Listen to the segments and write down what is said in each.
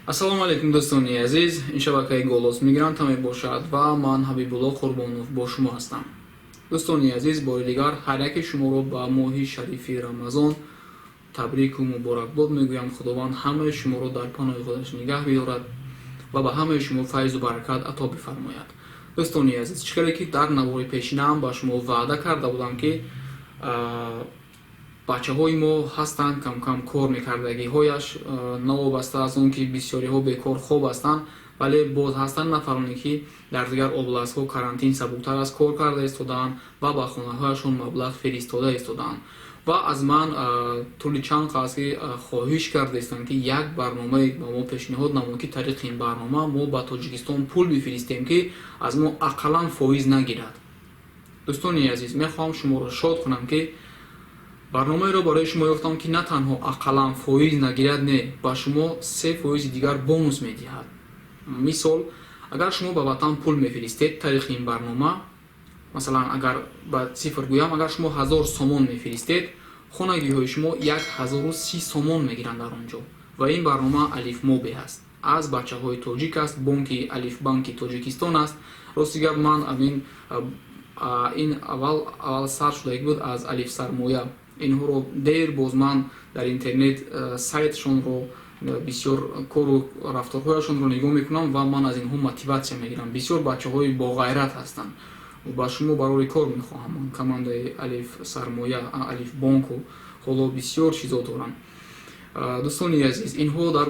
Ассалому алейкум дӯстони азиз, ин шабакаи голос мигрантам мебошад ва ман Ҳабибулло Қурбонов бо шумо ҳастам. Дӯстони азиз, бори дигар ҳар яке шуморо ба моҳи шарифи Рамазон табрику муборакбод мегӯям. Худованд ҳамаи шуморо дар паноҳи худаш нигаҳ бидорад ва ба ҳамаи шумо файзу баракат ато бифармояд. Дӯстони азиз, чӣ каре ки дар навори пешинаам ба шумо ваъда карда будам ки бачаҳои мо ҳастанд кам кор мекардагиҳояш навобаста аз он ки бисёриҳо бекор хоб ҳастанд, вале боз ҳастанд нафароне ки дар дигар областҳо карантин сабуктар аст кор карда истодаанд ва ба хонаҳояшон маблағ фиристода истодаанд ва аз ман тӯли чанд қаст ки хоҳиш кардастанд ки як барномае ба мо пешниҳод намоед ки тариқи ин барнома мо ба Тоҷикистон пул бифиристем ки аз мо ақаллан фоиз нагирад. Дӯстони азиз, мехоҳам шуморо шод кунам ки барномаеро барои шумо ёфтам ки на танҳо ақаллан фоиз нагирад, не, ба шумо 3% дигар бонус медиҳад. Мисол, агар шумо ба ватан пул мефиристед тариқи ин барнома, масалан агар ба цифр гӯям, агар шумо 1000 сомон мефиристед, хонагиҳои шумо 1030 сомон мегиранд дар он ҷо ва ин барнома алифмоби аст, аз бачаҳои тоҷик аст, бонки алифбанки Тоҷикистон аст. Рости гап, ман ин аввал сар шудагӣ буд аз алифсармоя. Инҳоро дер боз ман дар интернет сайтшонро бисёр кору рафторҳояшонро нигоҳ мекунам ва ман аз инҳо мотиватсия мегирам. Бисёр бачаҳои боғайрат ҳастанд. Ба шумо барори кор мехоҳам. Ман командаи алифсармоя, алифбонку ҳоло бисёр чизо дорам. Дӯстони азиз, инҳо дар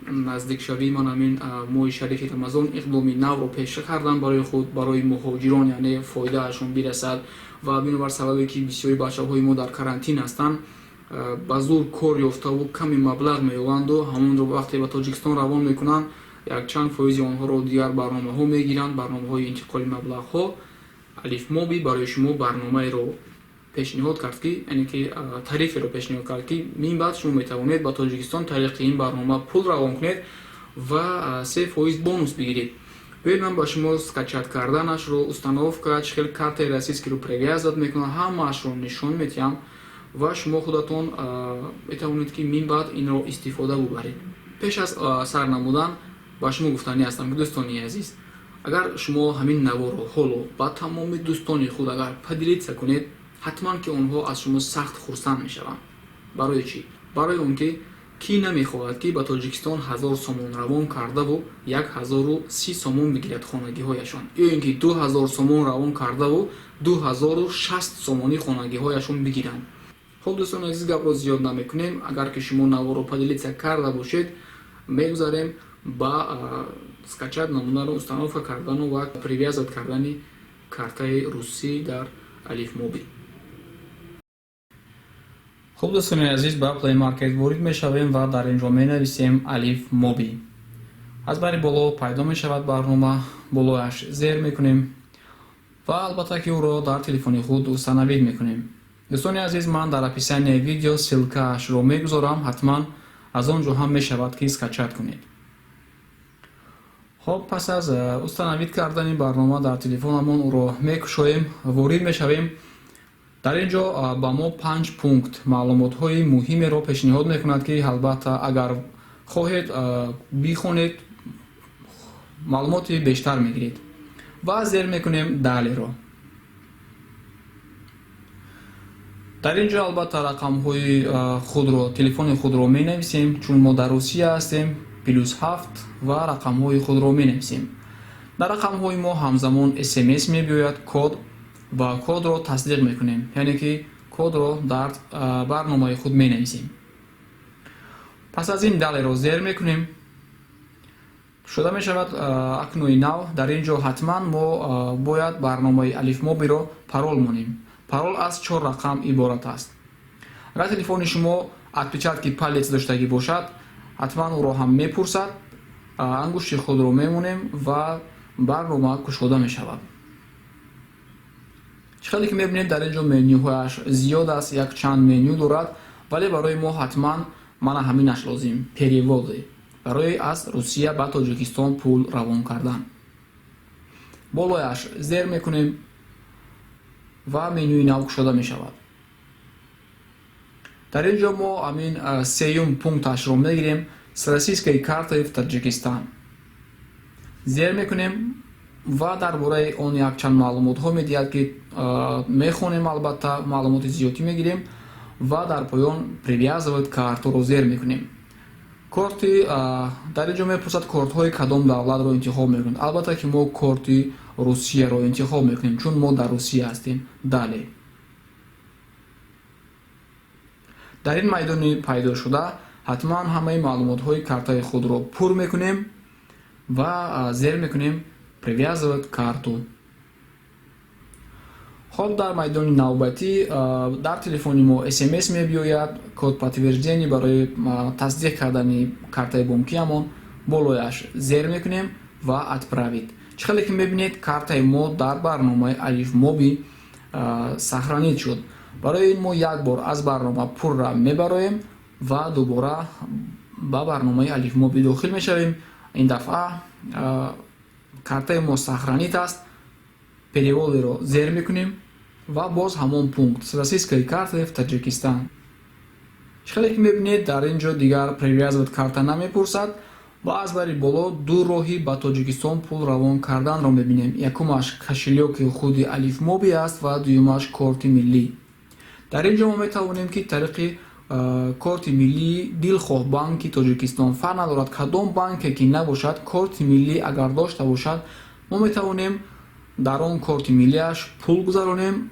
наздикшавии ман ҳамин моҳи шарифи Рамазон иқдоми навро пеша карданд барои худ, барои муҳоҷирон, яъне фоидаашон бирасад ва бинобар сабабе ки бисёри бачаҳои мо дар карантин ҳастанд, ба зур кор ёфтаву ками маблағ меёбанду ҳамонро вақте ба Тоҷикистон равон мекунанд, якчанд фоизи онҳоро дигар барномаҳо мегиранд, барномаҳои интиқоли маблағҳо. Алифмоби барои шумо барномаеро пешниҳод кард ки, яъне ки тариферо пешниҳод кард ки мин баъд шумо метавонед ба Тоҷикистон тариқи ин барнома пул равон кунед ва 3% бонус бигиред. Боед ман ба шумо скачат карданашро, установка, чӣ хел картаи российскиро привязат мекунад, ҳамаашро нишон медиҳам ва шумо худатон метавонед ки мин баъд инро истифода бубаред. Пеш аз сар намудан ба шумо гуфтанӣ ҳастам ки дӯстони азиз, агар шумо ҳамин наворо ҳоло ба тамоми дӯстони худ агар падилитса кунед, ҳатман ки онҳо аз шумо сахт хурсанд мешаванд. Барои чӣ? Барои он ки кӣ намехоҳад ки ба Тоҷикистон 1000 сомон равон кардаву 1030 сомон бигирад хонагиҳояшон, ё ин ки 2000 сомон равон кардаву 2060 сомони хонагиҳояшон бигиранд. Хоб дӯстони азиз, гапро зиёд намекунем. Агар ки шумо наворо падилитса карда бошед, мегузарем ба скачат намудану установка кардану ва привязат кардани картаи русӣ дар алифмоби. Хуб дӯстони азиз, ба Play Market ворид мешавем ва дар инҷо менависем алифмоби. Аз бари боло пайдо мешавад барнома, болояш зер мекунем ва албатта ки ӯро дар телефони худ устанавид мекунем. Дӯстони азиз, ман дар описанияи видео силкаашро мегузорам, ҳатман аз он ҷо ҳам мешавад ки скачат кунед. Хоб, пас аз установид кардани барнома дар телефонамон ӯро мекушоем, ворид мешавем. Дар ин ҷо ба мо 5 пункт маълумотҳои муҳимеро пешниҳод мекунад ки албатта агар хоҳед бихонед, маълумоти бештар мегиред ва зер мекунем далеро. дар ин ҷо албатта рақамҳои худро, телефони худро менависем, чун мо дар Русия ҳастем, +7 ва рақамҳои худро менависем. дар рақамҳои мо ҳамзамон SMS мебиёяд, код ва кодро тасдиқ мекунем, яъне ки кодро дар барномаи худ менависем. пас аз ин далеро зер мекунем. шуда мешавад акнуи нав. дар ин ҷо ҳатман мо бояд барномаи алифмобиро парол монем. Парол аз 4 рақам иборат аст. Агар телефони шумо отпечатки палец доштагӣ бошад, ҳатман ӯро ҳам мепурсад. ангушти худро мемонем ва барнома кушода мешавад. чӣ хеле ки мебинед, дар ин ҷо менюҳояш зиёд аст, якчанд меню дорад, вале барои мо ҳатман мана ҳаминаш лозим, переводи, барои аз Русия ба Тоҷикистон пул равон кардан. болояш зер мекунем ва менюи нав кушода мешавад. дар ин ҷо мо ҳамин сеюм пункташро мегирем. с российской картой в Таджикистан. Зер мекунем ва дар бораи он якчанд маълумотҳо медиҳад, ки мехонем, албатта маълумоти зиёдӣ мегирем ва дар поён привязывать картаро зер мекунем. корти дар инҷо мепурсад кортҳои кадом давлатро интихоб мекунед. албатта ки мо корти русияро интихоб мекунем, чун мо дар русия ҳастем. дале дар ин майдони пайдошуда ҳатман ҳамаи маълумотҳои картаи худро пур мекунем ва зер мекунем привязывать карту. хоб дар майдони навбатӣ дар телефони мо смс мебиёяд, код подтверждение барои тасдиқ кардани картаи бонкиамон. болояш зер мекунем ва отправить. чӣ хеле ки мебинед картаи мо дар барномаи алифмоби сохранид шуд. барои ин мо як бор аз барнома пурра мебароем ва дубора ба барномаи алифмоби дохил мешавем. ин дафъа картаи мо сохранид аст. переводеро зер мекунем ва боз ҳамон пункт с российской картой в Таджикистан. чӣ хеле ки мебинед дар ин ҷо дигар привязывать карта намепурсад ва аз бари боло ду роҳи ба Тоҷикистон пул равон карданро мебинем. якумаш кошелёки худи алифмоби аст ва дуюмаш корти миллӣ. дар ин ҷо мо метавонем ки тариқи корти миллии дилхоҳ банки Тоҷикистон, фарқ надорад кадом банке ки набошад, корти миллӣ агар дошта бошад, мо метавонем дар он корти миллияш пул гузаронем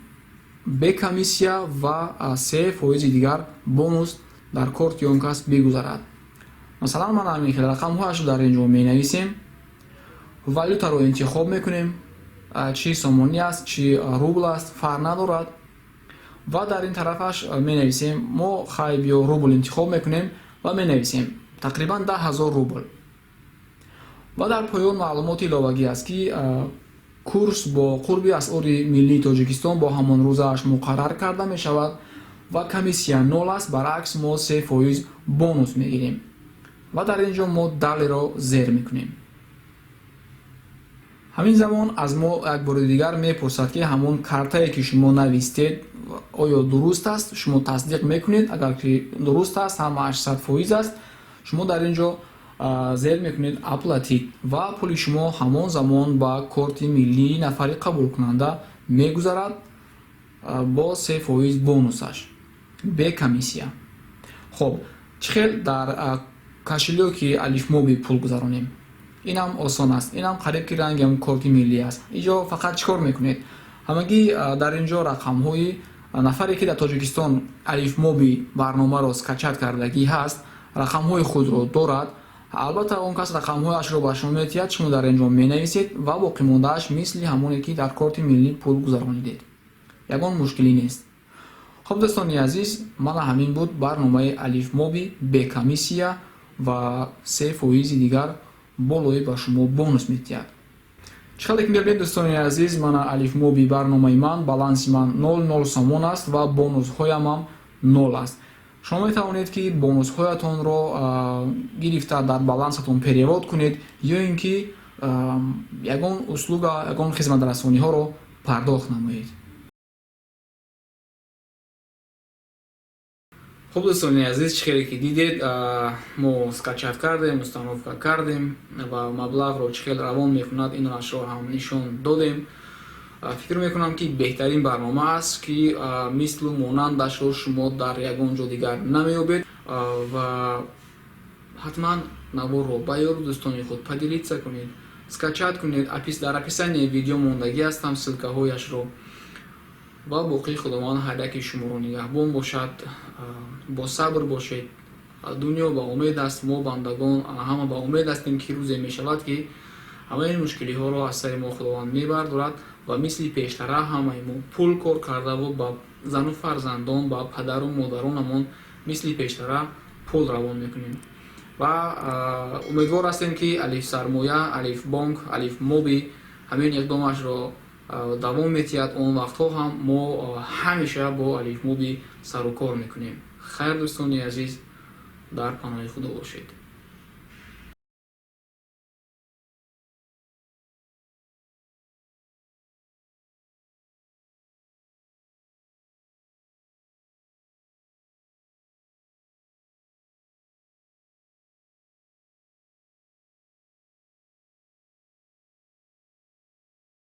бе комиссия ва 3% дигар бонус дар корти он кас бигузарад. масалан ман ҳамин хел рақамҳояшро дар ин ҷо менависем. валютаро интихоб мекунем, чи сомонӣ аст, чи рубл аст, фарқ надорад. ва дар ин тарафаш менависем, мо хайб ё рубл интихоб мекунем ва менависем тақрибан 10,000 рубл. ва дар поён маълумоти иловагӣ аст, ки курс бо қурби асъори миллии Тоҷикистон бо ҳамон рӯзааш муқаррар карда мешавад ва комиссия 0 аст. баръакс мо 3% бонус мегирем ва дар ин ҷо мо далеро зер мекунем. ҳамин замон аз мо як бори дигар мепурсад, ки ҳамон картае ки шумо навистед оё дуруст аст. шумо тасдиқ мекунед. агар ки дуруст аст, ҳамааш 100% аст, шумо дар ин ҷо зер мекунед оплатид ва пули шумо ҳамон замон ба корти миллии нафари қабулкунанда мегузарад бо 3% бонусаш бе комиссия. хоб чӣ хел дар кошелёки алифмоби пул гузаронем? инам осон аст. инам қариб ки ранги ҳамон корти миллӣ аст. инҷо фақат чӣ кор мекунед? ҳамагӣ дар ин ҷо рақамҳои нафаре ки дар Тоҷикистон алифмоби барномаро скачат кардагӣ ҳаст, рақамҳои худро дорад. албатта он кас рақамҳояшро ба шумо метиҳад, шумо дар ин ҷо менависед ва боқӣ мондааш мисли ҳамоне ки дар корти миллӣ пул гузаронидед. ягон мушкилӣ нест. хоб дӯстони азиз, мана ҳамин буд барномаи алифмоби бекомиссия ва 3% дигар болои ба шумо бонус метиҳад. чӣ хеле ки мебинед дӯстони азиз, мана алифмоби барномаи ман, баланси ман 00 сомон аст ва бонусҳоям ҳам 0 аст. шумо метавонед ки бонусҳоятонро гирифта дар балансатон перевод кунед ё ин ки ягон услуга, ягон хизматрасониҳоро пардохт намоед. хуб дӯстони азиз, чӣ хеле ки дидед, мо скачат кардем, установка кардем ва маблағро чӣ хел равон мекунад, инашро ҳам нишон додем. фикр мекунам ки беҳтарин барнома аст, ки мислу монандашро шумо дар ягон ҷо дигар намеёбед ва ҳатман наворро ба ёру дӯстони худ поделиться кунед, скачат кунед. дар описанияи видео мондагӣ ҳастам ссилкаҳояшро. ва боқии худованд ҳайдаки шуморо нигаҳбон бошад. бо сабр бошед. дунё ба умед аст. мо бандагон ҳама ба умед ҳастем ки рӯзе мешавад ки ҳамаи мушкилиҳоро аз сари мо худованд мебардорад ва мисли пештара ҳамаи мо пул кор кардаву ба зану фарзандон, ба падару модаронамон мисли пештара пул равон мекунем. ва умедвор ҳастем ки алиф сармоя, алиф бонк, алиф моби ҳамин иқдомашро давом метиҳад. он вақтҳо ҳам мо ҳамеша бо алиф моби сару кор мекунем. хайр дӯстони азиз, дар паноҳи худо бошед.